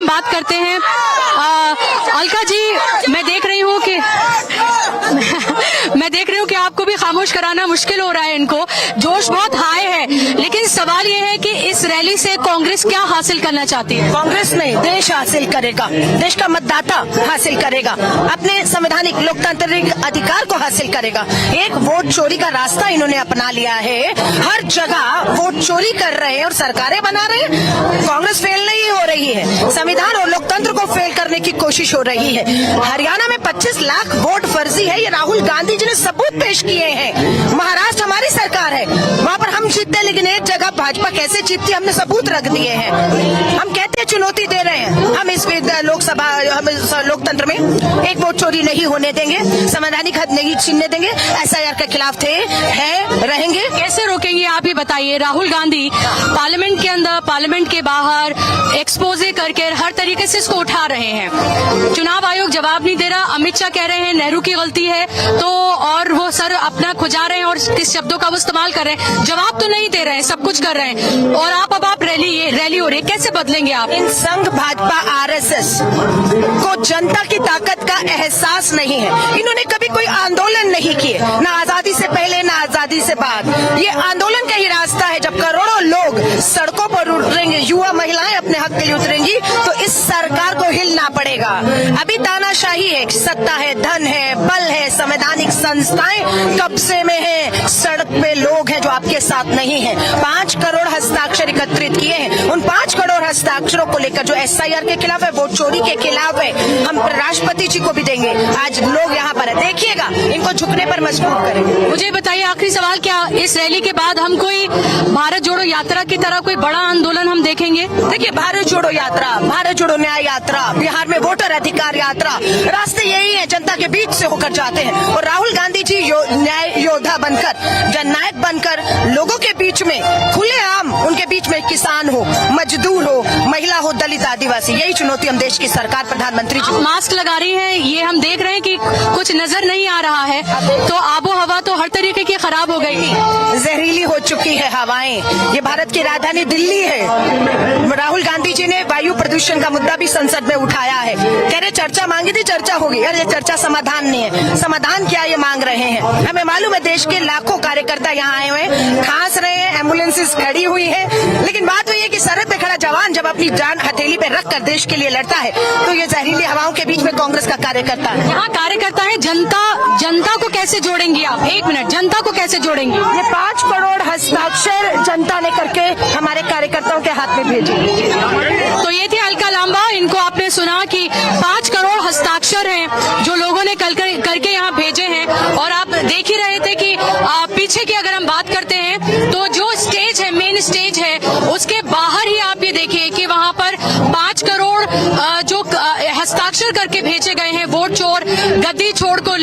बात करते हैं। अलका जी, मैं देख रही हूँ कि आपको भी खामोश कराना मुश्किल हो रहा है। इनको जोश बहुत हाई है, लेकिन सवाल ये है कि इस रैली से कांग्रेस क्या हासिल करना चाहती है? कांग्रेस नहीं, देश हासिल करेगा। देश का मतदाता हासिल करेगा, अपने संवैधानिक लोकतांत्रिक अधिकार को हासिल करेगा। एक वोट चोरी का रास्ता इन्होंने अपना लिया है। हर जगह वोट चोरी कर रहे हैं और सरकारें बना रहे हैं। कांग्रेस फेल नहीं हो रही है, संविधान और लोकतंत्र को फेल करने की कोशिश हो रही है। हरियाणा में 25 लाख वोट फर्जी है, ये राहुल गांधी जी ने सबूत पेश किए हैं। महाराष्ट्र हमारी सरकार है, वहाँ पर हम जीतते, लेकिन एक जगह भाजपा कैसे जीतती हमने सबूत रख दिए हैं। हम कहते हैं चुनौती दे रहे हैं, हम इस लोकसभा लोकतंत्र में एक वोट चोरी नहीं होने देंगे, संवैधानिक हक नहीं छीनने देंगे। SIR के खिलाफ थे, है, रहेंगे। कैसे रोकेंगे आप ही बताइए? राहुल गांधी पार्लियामेंट के अंदर, पार्लियामेंट के बाहर एक्सपोजे करके हर तरीके से इसको उठा रहे हैं। चुनाव आयोग जवाब नहीं दे रहा। अमित शाह कह रहे हैं नेहरू की गलती है, तो और वो सर अपना खुजा रहे हैं और किस शब्दों का वो इस्तेमाल कर रहे हैं। जवाब तो नहीं दे रहे हैं, सब कुछ कर रहे हैं, और अब आप रैली हो रही है, कैसे बदलेंगे आप? इन संघ भाजपा RSS को जनता की ताकत का एहसास नहीं है। इन्होंने कभी कोई आंदोलन नहीं किए, ना आजादी से पहले ना आजादी से बाद। ये आंदोलन का ही रास्ता है। जब करोड़ों लोग सड़कों पर उतरेंगे, युवा महिलाएं अपने हक के लिए उतरेंगी, तो इस सरकार को हिलना पड़ेगा। अभी तानाशाही है, सत्ता है, धन है, बल है, संवैधानिक संस्थाएं कब्जे में है, सड़क पे लोग हैं जो आपके साथ नहीं है। 5 करोड़ हस्ताक्षर एकत्रित किए हैं। उन 5 करोड़ हस्ताक्षरों को लेकर जो SIR के खिलाफ है, वोट चोरी के खिलाफ है, हम राष्ट्रपति जी को भी देंगे। आज लोग यहाँ पर है, देखिएगा, इनको झुकने पर मजबूर करेंगे। मुझे बताइए, आखिरी सवाल, क्या इस रैली के बाद हम कोई भारत जोड़ो यात्रा की तरह कोई बड़ा आंदोलन हम देखेंगे? देखिए, भारत जोड़ो यात्रा, भारत जोड़ो न्याय यात्रा, बिहार में वोटर अधिकार यात्रा, रास्ते यही है, जनता के बीच से होकर जाते हैं। और राहुल गांधी जी न्याय योद्धा बनकर, जननायक बनकर लोगों के बीच में खुलेआम, उनके बीच में किसान हो, मजदूर हो, महिला हो, दलित, आदिवासी, यही चुनौती हम देश की सरकार, प्रधानमंत्री जी। मास्क लगा रही हैं, ये हम देख रहे हैं कि कुछ नजर नहीं आ रहा है, तो आबो हवा तो हर तरीके की खराब हो गई थी, जहरीली हो चुकी है हवाएं। ये भारत की राजधानी दिल्ली है। राहुल गांधी जी ने वायु प्रदूषण का मुद्दा भी संसद में उठाया है। कह रहे चर्चा मांगी थी, चर्चा होगी। अरे चर्चा समाधान नहीं है। समाधान क्या ये मांग रहे हैं? हमें मालूम है देश के लाखों कार्यकर्ता यहाँ आए हुए हैं, खांस रहे हैं, एम्बुलेंसेस खड़ी हुई है, लेकिन बात वही है कि सरहद पे खड़ा जवान जब अपनी जान हथेली पे रख कर देश के लिए लड़ता है, तो ये जहरीली हवाओं के बीच में कांग्रेस का कार्यकर्ता है। यहाँ कार्यकर्ता है, जनता को कैसे जोड़ेंगे आप? 1 मिनट, जनता को कैसे जोड़ेंगे? ये 5 करोड़ हस्ताक्षर जनता ने करके हमारे कार्यकर्ताओं के हाथ में भेजे। तो ये थी अलका लांबा। इनको आपने सुना कि 5 करोड़ हस्ताक्षर हैं जो लोगों ने करके यहाँ भेजे हैं, और आप देख ही रहे थे कि पीछे की अगर हम बात करते हैं तो जो स्टेज है, मेन स्टेज है, उसके बाहर ही आप ये देखिए कि वहाँ पर 5 करोड़ जो हस्ताक्षर करके भेजे गए हैं वोट चोर गद्दी छोड़ को